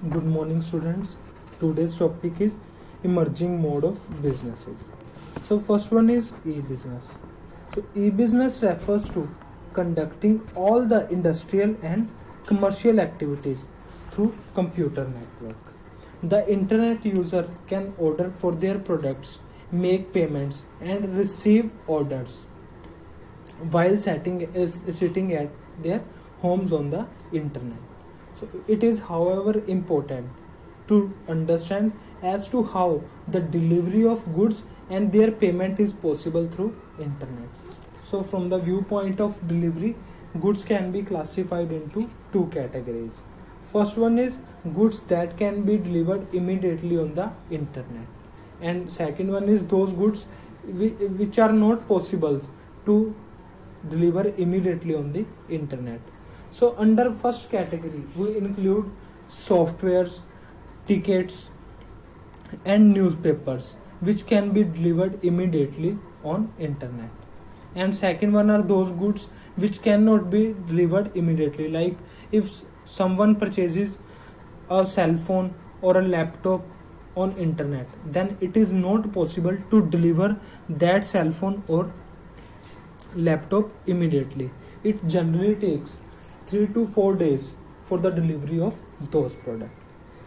Good morning, students. Today's topic is emerging mode of businesses. So first one is e-business. So e-business refers to conducting all the industrial and commercial activities through computer network. The internet user can order for their products, make payments and receive orders while sitting at their homes on the internet. So it is however important to understand as to how the delivery of goods and their payment is possible through internet. So from the viewpoint of delivery, goods can be classified into two categories. First one is goods that can be delivered immediately on the internet, and second one is those goods which are not possible to deliver immediately on the internet. So under first category we include softwares, tickets and newspapers which can be delivered immediately on internet, and second one are those goods which cannot be delivered immediately, like if someone purchases a cell phone or a laptop on internet, then it is not possible to deliver that cell phone or laptop immediately. It generally takes 3 to 4 days for the delivery of those products.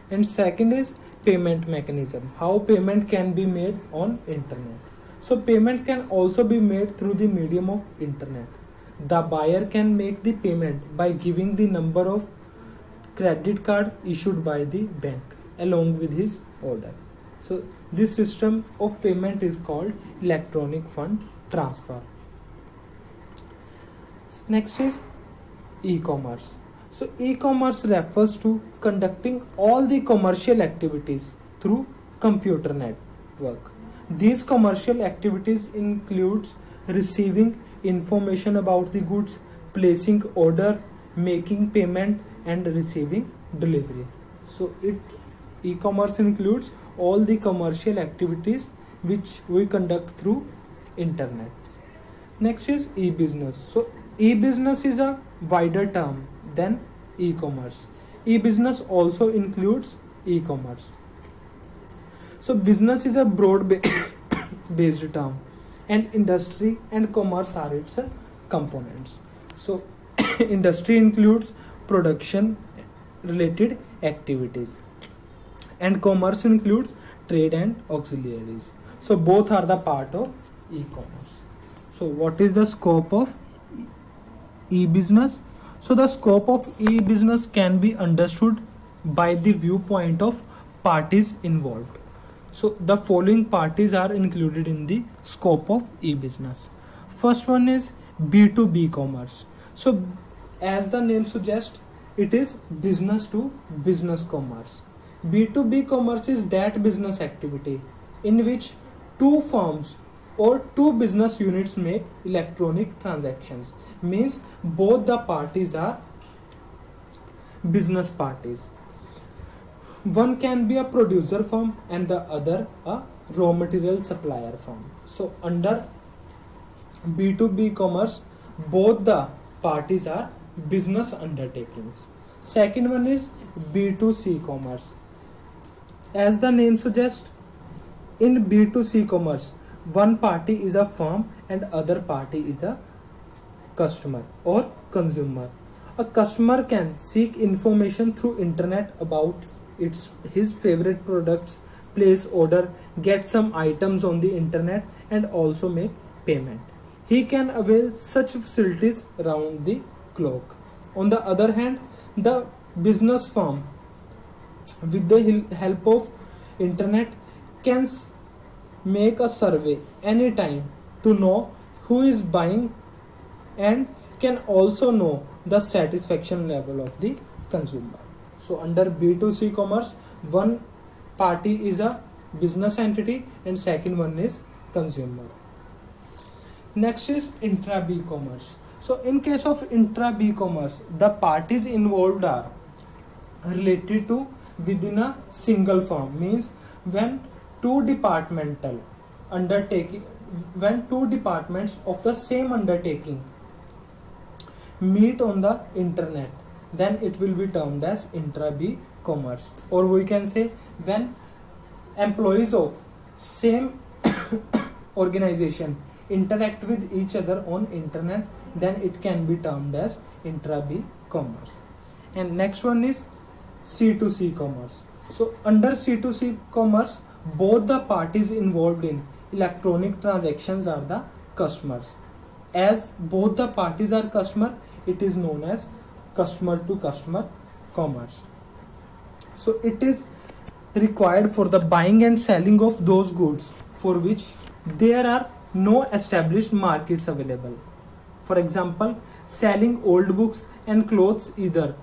And second is payment mechanism, how payment can be made on internet. So payment can also be made through the medium of internet. The buyer can make the payment by giving the number of credit card issued by the bank along with his order. So this system of payment is called electronic fund transfer. Next is e-commerce. So e-commerce refers to conducting all the commercial activities through computer network. These commercial activities includes receiving information about the goods, placing order, making payment and receiving delivery. So e-commerce includes all the commercial activities which we conduct through internet. Next is e-business. So e-business is a wider term than e-commerce. E-business also includes e-commerce. So business is a broad based term, and industry and commerce are its components. So industry includes production related activities, and commerce includes trade and auxiliaries. So both are the part of e-commerce. So what is the scope of e-business? So the scope of e-business can be understood by the viewpoint of parties involved. So the following parties are included in the scope of e-business. First one is B2B commerce. So as the name suggests, it is business to business commerce. B2B commerce is that business activity in which two firms or two business units make electronic transactions, means both the parties are business parties. One can be a producer firm and the other a raw material supplier firm. So under B2B commerce, both the parties are business undertakings. Second one is B2C commerce. As the name suggests, in B2C commerce, one party is a firm and other party is a customer or consumer. A customer can seek information through internet about his favorite products, place order, get some items on the internet and also make payment. He can avail such facilities round the clock. On the other hand, the business firm, with the help of internet, can make a survey anytime to know who is buying and can also know the satisfaction level of the consumer. So under B2C commerce, one party is a business entity and second one is consumer. Next is intra-B commerce. So in case of intra-B commerce, the parties involved are related to within a single firm, means when two departments of the same undertaking meet on the internet, then it will be termed as intra-B commerce, or we can say when employees of same organization interact with each other on internet, then it can be termed as intra-B commerce. And next one is C2C commerce. So under C2C commerce, both the parties involved in electronic transactions are the customers. As both the parties are customer, it is known as customer to customer commerce. So it is required for the buying and selling of those goods for which there are no established markets available. For example, selling old books and clothes either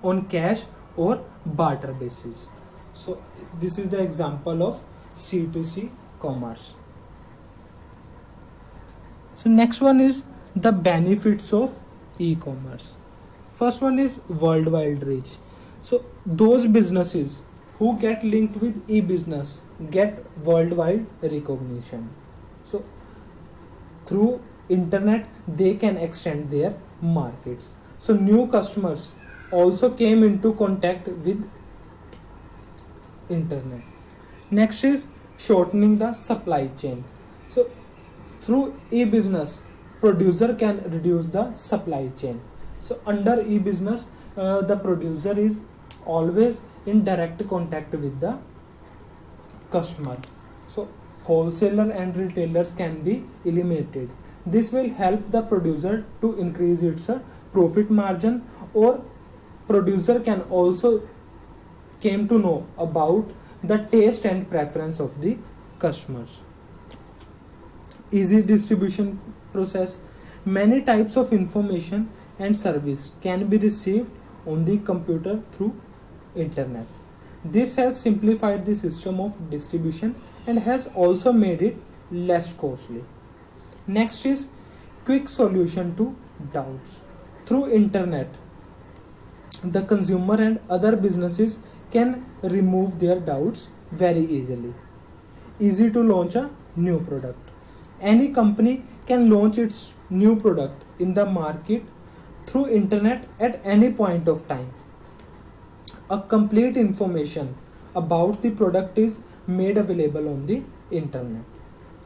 on cash or barter basis. So this is the example of C2C commerce. So next one is the benefits of e-commerce. First one is worldwide reach. So those businesses who get linked with e-business get worldwide recognition. So through internet they can extend their markets. So new customers also came into contact with internet. Next is shortening the supply chain. So through e-business, producer can reduce the supply chain. So under e-business, the producer is always in direct contact with the customer. So wholesaler and retailers can be eliminated. This will help the producer to increase its profit margin, or producer can also came to know about the taste and preference of the customers. Easy distribution process. Many types of information and service can be received on the computer through internet. This has simplified the system of distribution and has also made it less costly. Next is quick solution to doubts. Through internet, the consumer and other businesses can remove their doubts very easily. Easy to launch a new product. Any company can launch its new product in the market through internet at any point of time. A complete information about the product is made available on the internet.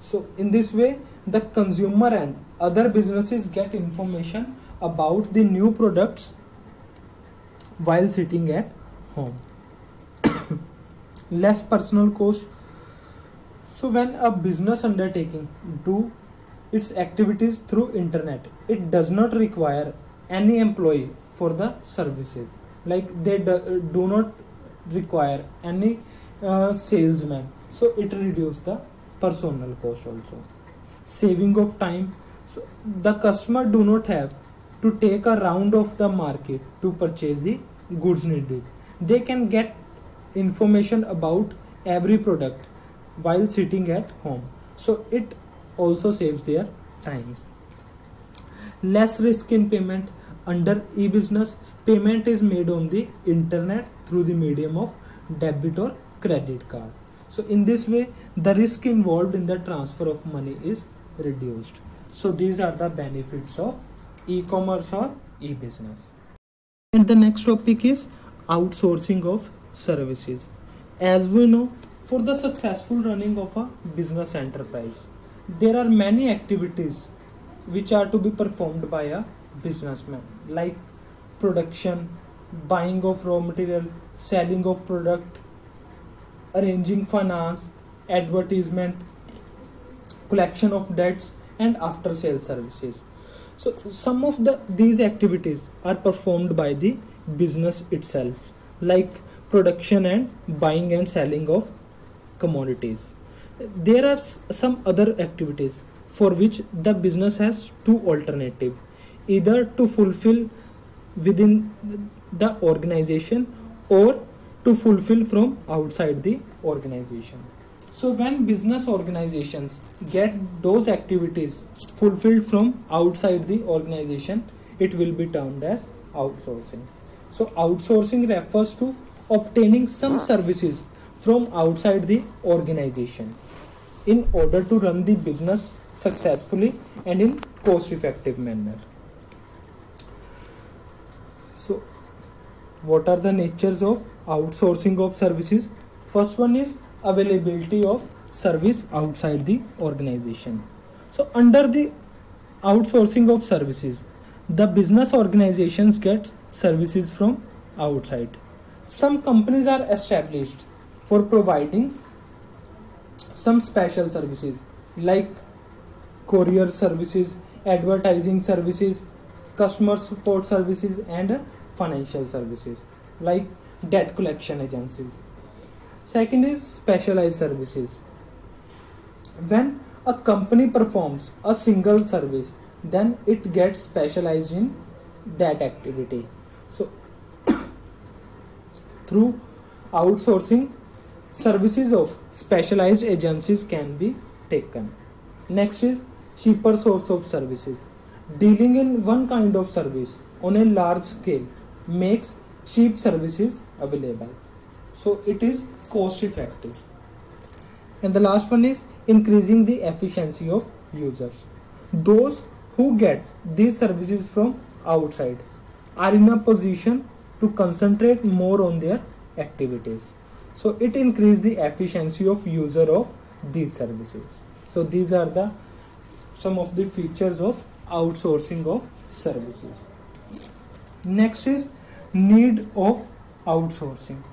So in this way, the consumer and other businesses get information about the new products while sitting at home. Less personal cost. So when a business undertaking do its activities through internet, it does not require any employee for the services. Like they do not require any salesman. So it reduces the personal cost also. Saving of time. So the customer do not have to take a round of the market to purchase the goods needed. They can get information about every product while sitting at home. So it also saves their time. Less risk in payment. Under e-business, payment is made on the internet through the medium of debit or credit card. So in this way, the risk involved in the transfer of money is reduced. So these are the benefits of e-commerce or e-business. And the next topic is outsourcing of services. As we know, for the successful running of a business enterprise, there are many activities which are to be performed by a businessman, like production, buying of raw material, selling of product, arranging finance, advertisement, collection of debts, and after sale services. So some of these activities are performed by the business itself, like production and buying and selling of commodities. There are some other activities for which the business has two alternatives: either to fulfill within the organization or to fulfill from outside the organization. So when business organizations get those activities fulfilled from outside the organization, it will be termed as outsourcing. So outsourcing refers to obtaining some services from outside the organization in order to run the business successfully and in cost effective manner. So what are the natures of outsourcing of services? First one is availability of service outside the organization. So under the outsourcing of services, the business organizations get services from outside. Some companies are established for providing some special services like courier services, advertising services, customer support services, and financial services like debt collection agencies. Second is specialized services. When a company performs a single service, then it gets specialized in that activity. So through outsourcing, services of specialized agencies can be taken. Next is cheaper source of services. Dealing in one kind of service on a large scale makes cheap services available. So it is cost effective. And the last one is increasing the efficiency of users. Those who get these services from outside are in a position to concentrate more on their activities. So it increases the efficiency of user of these services. So these are some of the features of outsourcing of services. Next is need of outsourcing.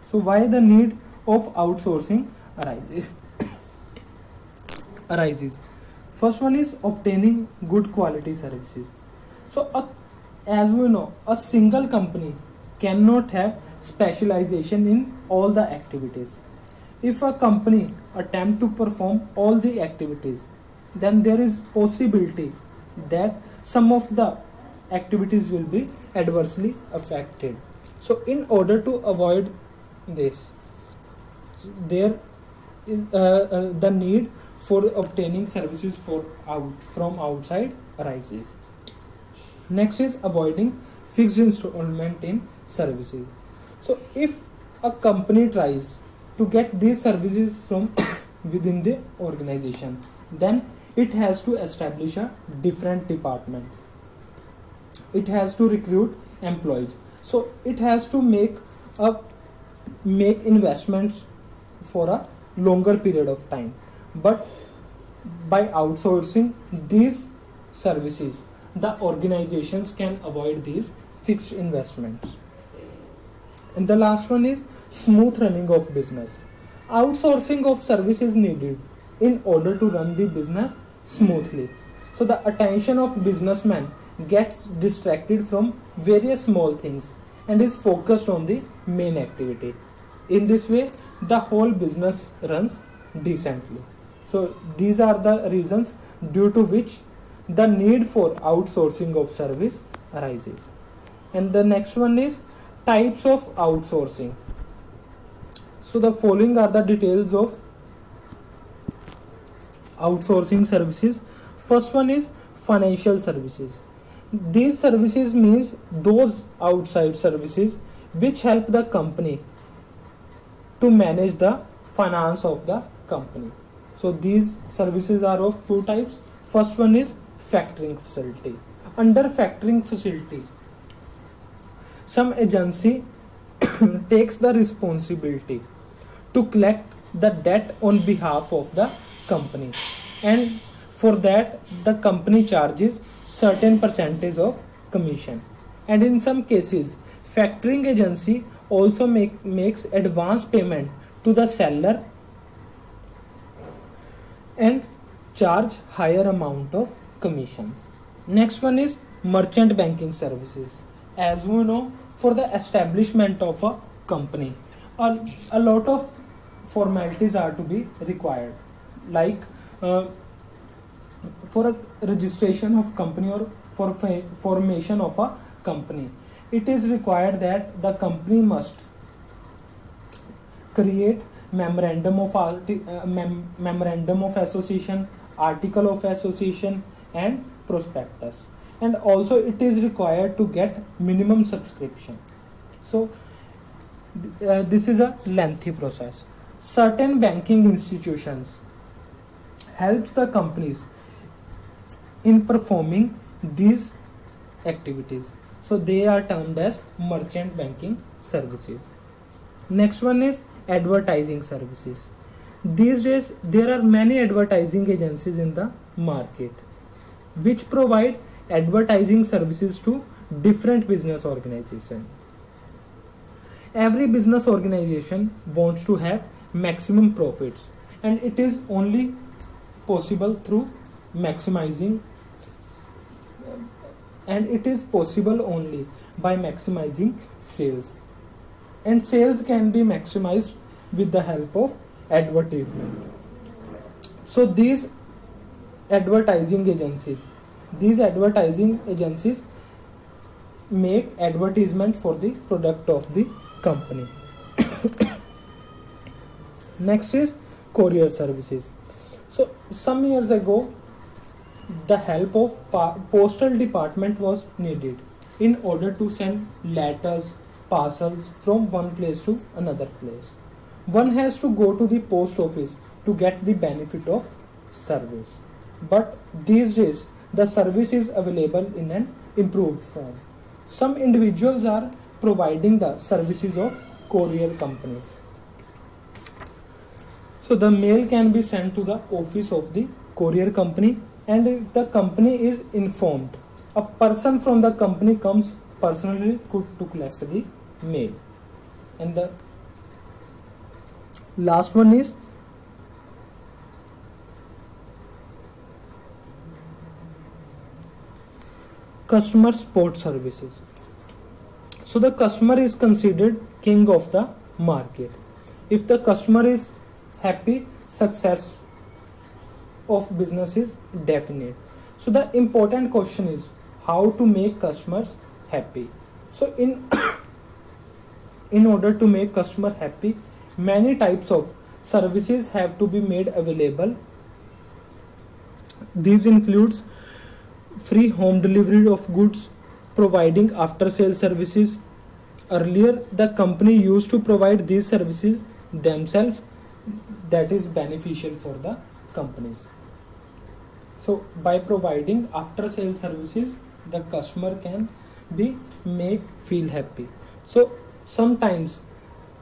So why the need of outsourcing arises? First one is obtaining good quality services. So as we know, a single company cannot have specialization in all the activities. If a company attempt to perform all the activities, then there is possibility that some of the activities will be adversely affected. So in order to avoid this, there is the need for obtaining services from outside arises. Next is avoiding fixed installment in services. So if a company tries to get these services from within the organization, then it has to establish a different department. It has to recruit employees. So it has to make investments for a longer period of time. But by outsourcing these services, the organizations can avoid these fixed investments. And the last one is smooth running of business. Outsourcing of service is needed in order to run the business smoothly. So the attention of businessman gets distracted from various small things and is focused on the main activity. In this way, the whole business runs decently. So these are the reasons due to which the need for outsourcing of service arises. And the next one is types of outsourcing. So the following are the details of outsourcing services. First one is financial services. These services means those outside services which help the company to manage the finance of the company. So these services are of two types. First one is factoring facility. Under factoring facility, some agency takes the responsibility to collect the debt on behalf of the company, and for that the company charges certain percentage of commission. And in some cases, factoring agency also makes advance payment to the seller and charge higher amount of commissions. Next one is merchant banking services. As we know, for the establishment of a company, a lot of formalities are to be required, like for a registration of company or for formation of a company, it is required that the company must create memorandum of association, article of association, and prospectus. And also it is required to get minimum subscription. So this is a lengthy process. Certain banking institutions helps the companies in performing these activities. So they are termed as merchant banking services. Next one is advertising services. These days there are many advertising agencies in the market which provide advertising services to different business organizations. Every business organization wants to have maximum profits, and it is only possible through maximizing, and it is possible only by maximizing sales, and sales can be maximized with the help of advertisement. So these advertising agencies make advertisement for the product of the company. Next is courier services. So some years ago the help of postal department was needed in order to send letters, parcels from one place to another place. One has to go to the post office to get the benefit of service, but these days the service is available in an improved form. Some individuals are providing the services of courier companies. So the mail can be sent to the office of the courier company, and if the company is informed, a person from the company comes personally to collect the mail. And the last one is customer support services. So the customer is considered king of the market. If the customer is happy, success of business is definite. So the important question is how to make customers happy. So in order to make customer happy, many types of services have to be made available. These includes free home delivery of goods, providing after sale services. Earlier the company used to provide these services themselves. That is beneficial for the companies. So by providing after sale services, the customer can be feel happy. So sometimes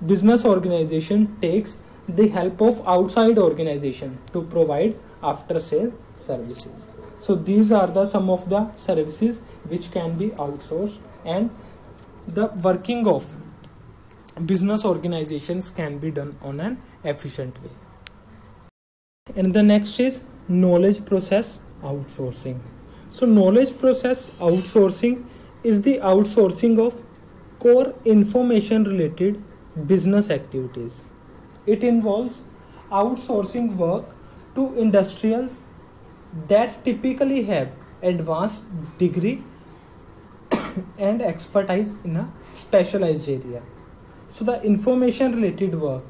business organization takes the help of outside organization to provide after sale services. So these are the some of the services which can be outsourced, and the working of business organizations can be done on an efficient way. And the next is knowledge process outsourcing. So knowledge process outsourcing is the outsourcing of core information related business activities. It involves outsourcing work to industrials that typically have advanced degree and expertise in a specialized area. So the information related work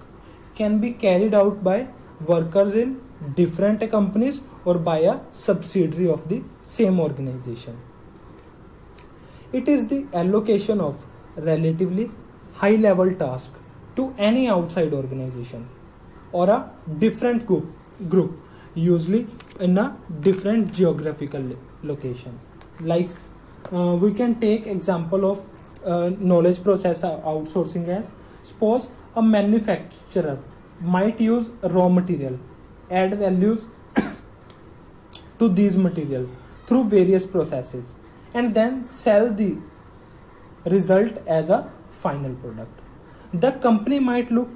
can be carried out by workers in different companies or by a subsidiary of the same organization. It is the allocation of relatively high level task to any outside organization or a different group, usually in a different geographical location. Like we can take example of knowledge process outsourcing as, suppose a manufacturer might use raw material, add values to these material through various processes, and then sell the result as a final product. The company might look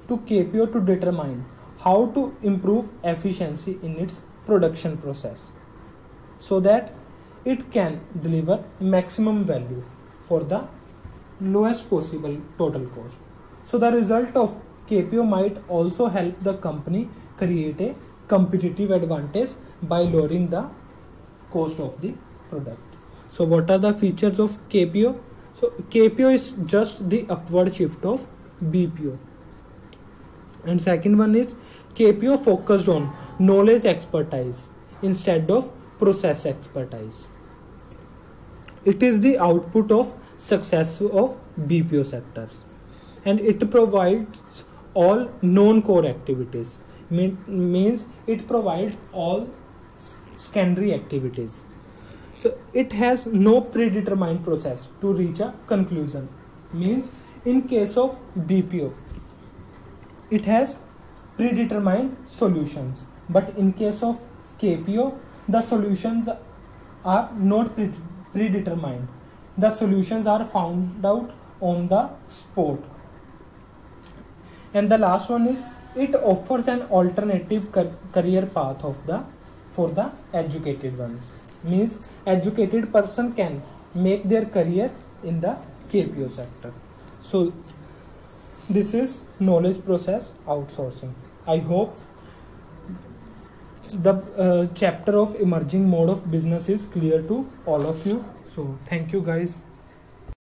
to KPO to determine how to improve efficiency in its production process so that it can deliver maximum value for the lowest possible total cost. So the result of KPO might also help the company create a competitive advantage by lowering the cost of the product. So what are the features of KPO? So KPO is just the upward shift of BPO. And second one is KPO focused on knowledge expertise instead of process expertise. It is the output of success of BPO sectors, and it provides all known core activities. Means it provides all secondary activities. So it has no predetermined process to reach a conclusion. Means in case of BPO, it has predetermined solutions, but in case of KPO, the solutions are not predetermined. The solutions are found out on the spot. And the last one is, it offers an alternative career path for the educated ones. Means educated person can make their career in the KPO sector. So this is knowledge process outsourcing. I hope the chapter of emerging mode of business is clear to all of you. So thank you guys.